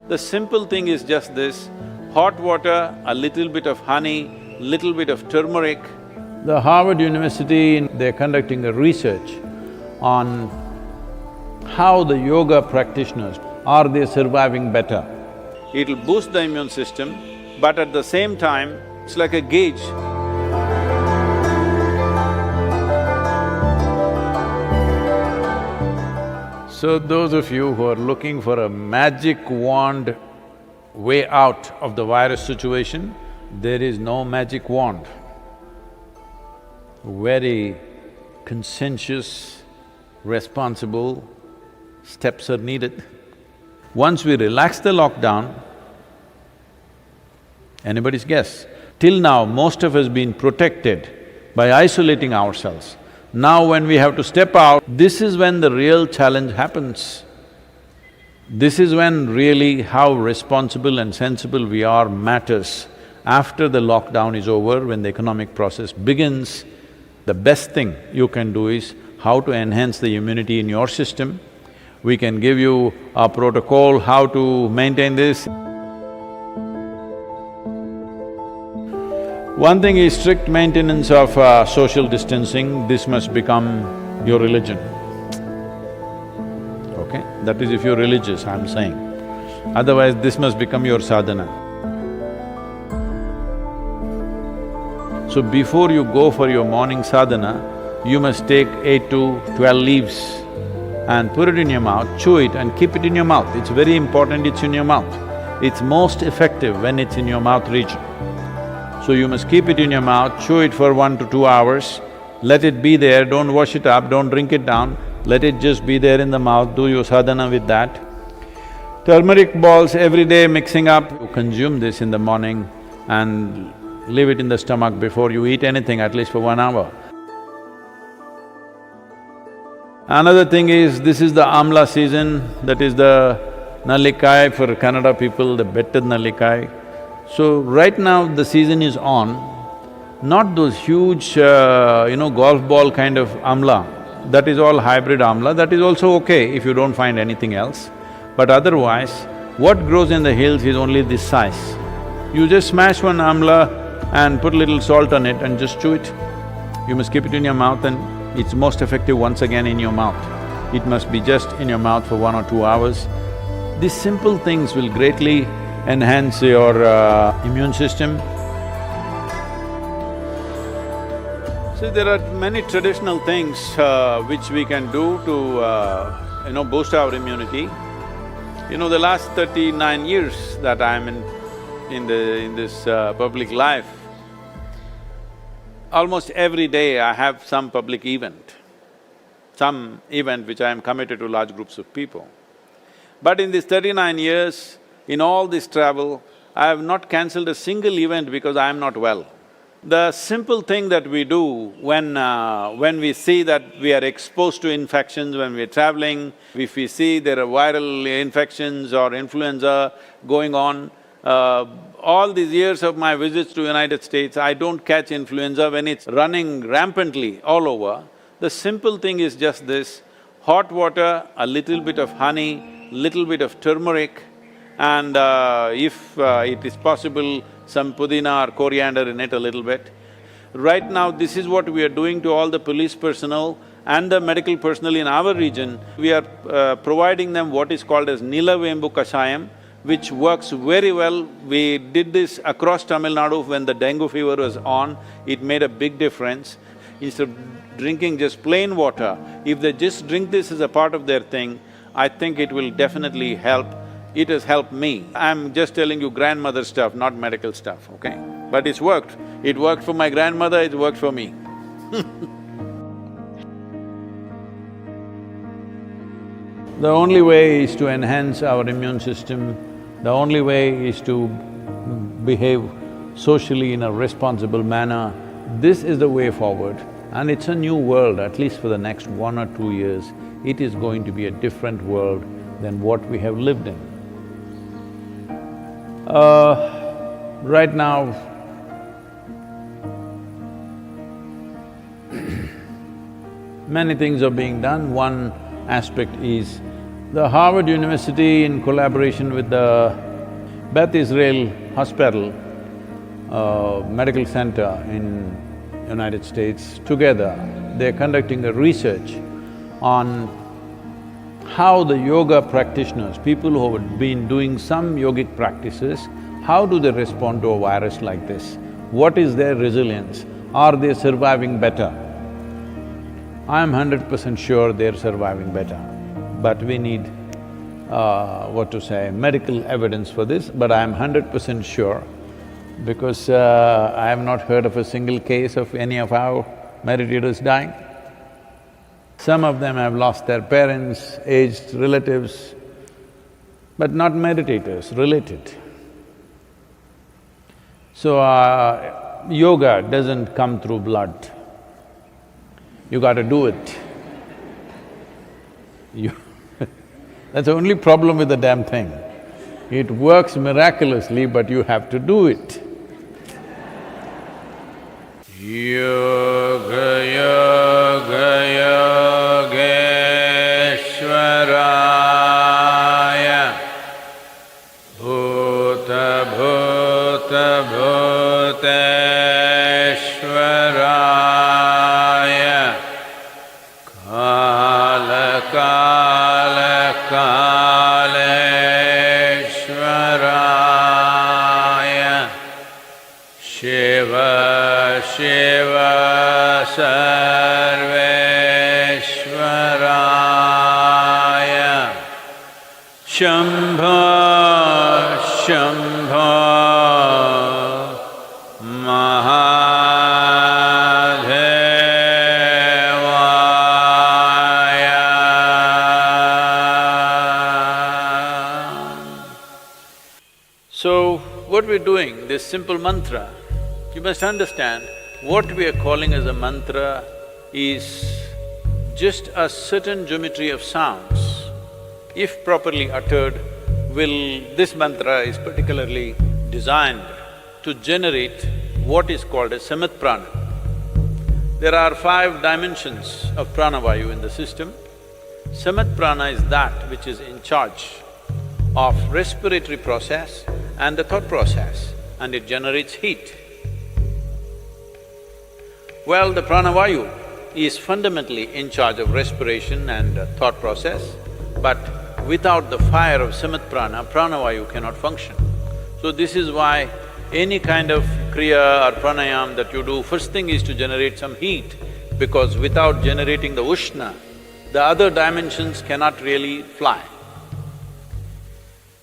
The simple thing is just this: hot water, a little bit of honey, little bit of turmeric. The Harvard University, they're conducting a research on how the yoga practitioners, are they surviving better? It'll boost the immune system, but at the same time, it's like a gauge. So those of you who are looking for a magic wand way out of the virus situation, there is no magic wand. Very conscientious, responsible steps are needed. Once we relax the lockdown, anybody's guess, till now most of us been protected by isolating ourselves. Now when we have to step out, this is when the real challenge happens. This is when really how responsible and sensible we are matters. After the lockdown is over, when the economic process begins, the best thing you can do is how to enhance the immunity in your system. We can give you a protocol how to maintain this. One thing is strict maintenance of social distancing. This must become your religion, okay? That is if you're religious, I'm saying. Otherwise, this must become your sadhana. So before you go for your morning sadhana, you must take 8 to 12 leaves and put it in your mouth, chew it and keep it in your mouth. It's very important it's in your mouth. It's most effective when it's in your mouth region. So you must keep it in your mouth, chew it for 1 to 2 hours, let it be there, don't wash it up, don't drink it down, let it just be there in the mouth, do your sadhana with that. Turmeric balls every day mixing up, you consume this in the morning and leave it in the stomach before you eat anything, at least for 1 hour. Another thing is, this is the amla season, that is the nallikai for Kannada people, the betted nallikai. So right now the season is on, not those huge, golf ball kind of amla. That is all hybrid amla, that is also okay if you don't find anything else. But otherwise, what grows in the hills is only this size. You just smash one amla and put a little salt on it and just chew it. You must keep it in your mouth and it's most effective once again in your mouth. It must be just in your mouth for 1 or 2 hours. These simple things will greatly enhance your immune system. See, there are many traditional things which we can do to, boost our immunity. The last 39 years that I'm in this public life, almost every day I have some public event, which I am committed to large groups of people. But in these 39 years, in all this travel, I have not cancelled a single event because I am not well. The simple thing that we do when we see that we are exposed to infections when we're traveling, if we see there are viral infections or influenza going on, all these years of my visits to United States, I don't catch influenza when it's running rampantly all over. The simple thing is just this: hot water, a little bit of honey, little bit of turmeric, and if it is possible, some pudina or coriander in it a little bit. Right now, this is what we are doing to all the police personnel and the medical personnel in our region. We are providing them what is called as Nilavembu Kashayam, which works very well. We did this across Tamil Nadu when the dengue fever was on, it made a big difference. Instead of drinking just plain water, if they just drink this as a part of their thing, I think it will definitely help. It has helped me. I'm just telling you grandmother stuff, not medical stuff, okay? But it's worked. It worked for my grandmother, it worked for me. The only way is to enhance our immune system, the only way is to behave socially in a responsible manner. This is the way forward, and it's a new world, at least for the next 1 or 2 years. It is going to be a different world than what we have lived in. Right now, many things are being done. One aspect is The Harvard University, in collaboration with the Beth Israel Hospital, medical center in United States, together they're conducting a research on how the yoga practitioners, people who have been doing some yogic practices, how do they respond to a virus like this? What is their resilience? Are they surviving better? I'm 100% sure they're surviving better, but we need, medical evidence for this, but I'm 100% sure because I have not heard of a single case of any of our meditators dying. Some of them have lost their parents, aged relatives, but not meditators, related. So, yoga doesn't come through blood. You gotta do it. That's the only problem with the damn thing. It works miraculously, but you have to do it. Yoga, yoga, yogeshwaraya, bhuta, bhuta, bhuteshwaraya, kala, kala, kaleshwaraya, shiva, shiva, sarveshwaraya, shambho, shambho, mahadevaya. So, what we're doing, this simple mantra, you must understand, what we are calling as a mantra is just a certain geometry of sounds. If properly uttered, this mantra is particularly designed to generate what is called as samat prana. There are 5 dimensions of pranavayu in the system. Samat prana is that which is in charge of respiratory process and the thought process, and it generates heat. Well, the pranavayu is fundamentally in charge of respiration and thought process, but without the fire of samat prana, pranavayu cannot function. So this is why any kind of kriya or pranayam that you do, first thing is to generate some heat, because without generating the ushna, the other dimensions cannot really fly.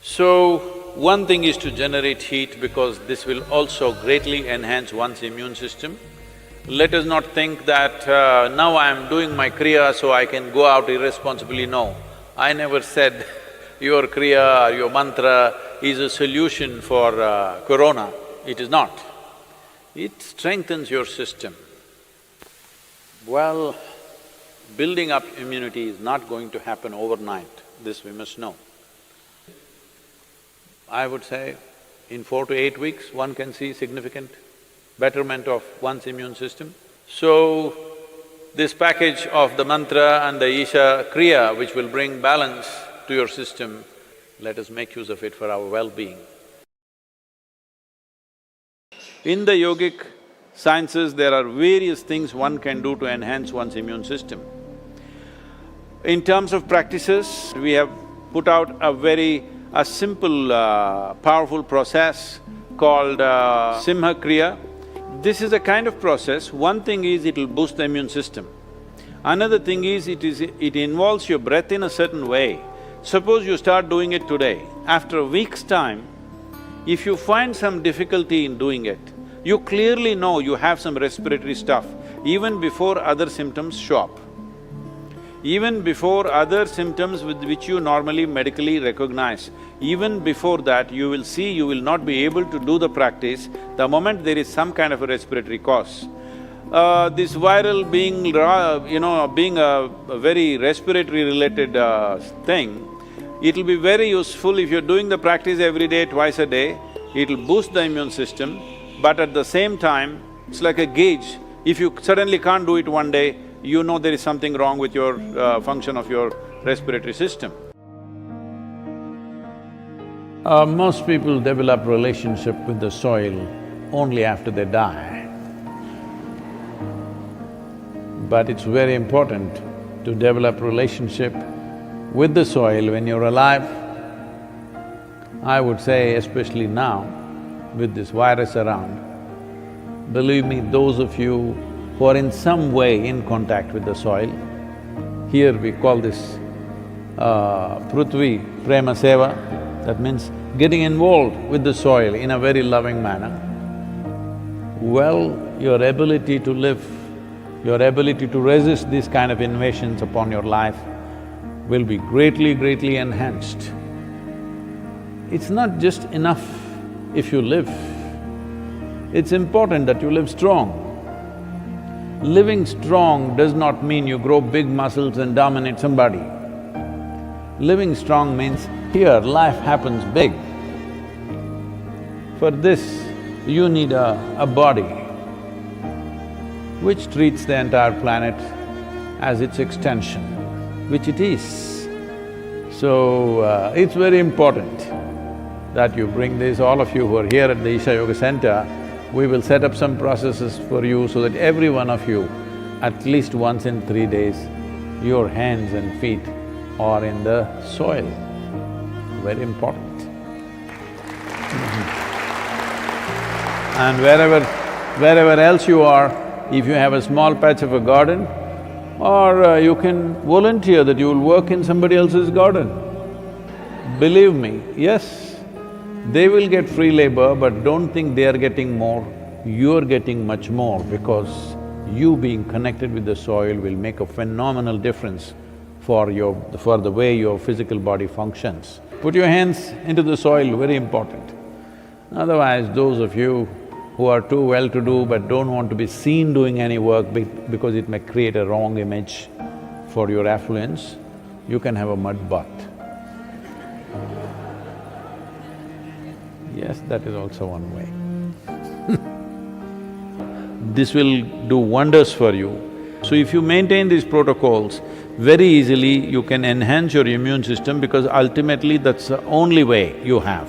So, one thing is to generate heat because this will also greatly enhance one's immune system. Let us not think that now I am doing my kriya so I can go out irresponsibly. No, I never said your kriya or your mantra is a solution for corona. It is not. It strengthens your system. Well, building up immunity is not going to happen overnight, this we must know. I would say in 4 to 8 weeks, one can see significant betterment of one's immune system. So, this package of the mantra and the Isha Kriya, which will bring balance to your system, let us make use of it for our well-being. In the yogic sciences, there are various things one can do to enhance one's immune system. In terms of practices, we have put out a simple, powerful process called Simha Kriya. This is a kind of process. One thing is it'll boost the immune system. Another thing is it involves your breath in a certain way. Suppose you start doing it today, after a week's time, if you find some difficulty in doing it, you clearly know you have some respiratory stuff even before other symptoms show up. Even before other symptoms with which you normally medically recognize, even before that you will see you will not be able to do the practice the moment there is some kind of a respiratory cause. This viral being a very respiratory related thing, it'll be very useful if you're doing the practice every day, twice a day, it'll boost the immune system, but at the same time, it's like a gauge. If you suddenly can't do it one day, you know there is something wrong with your function of your respiratory system. Most people develop relationship with the soil only after they die. But it's very important to develop relationship with the soil when you're alive. I would say especially now, with this virus around, believe me, those of you who are in some way in contact with the soil, here we call this Prithvi Prema Seva, that means getting involved with the soil in a very loving manner. Well, your ability to live, your ability to resist these kind of invasions upon your life will be greatly enhanced. It's not just enough if you live, it's important that you live strong. Living strong does not mean you grow big muscles and dominate somebody. Living strong means here life happens big. For this, you need a body which treats the entire planet as its extension, which it is. So, it's very important that you bring this, all of you who are here at the Isha Yoga Center, we will set up some processes for you so that every one of you, at least once in 3 days, your hands and feet are in the soil. Very important. And wherever else you are, if you have a small patch of a garden, or you can volunteer that you will work in somebody else's garden. Believe me, yes, they will get free labor, but don't think they are getting more, you're getting much more because you being connected with the soil will make a phenomenal difference for the way your physical body functions. Put your hands into the soil, very important. Otherwise, those of you who are too well-to-do but don't want to be seen doing any work because it may create a wrong image for your affluence, you can have a mud bath. Yes, that is also one way. This will do wonders for you. So if you maintain these protocols, very easily you can enhance your immune system because ultimately that's the only way you have.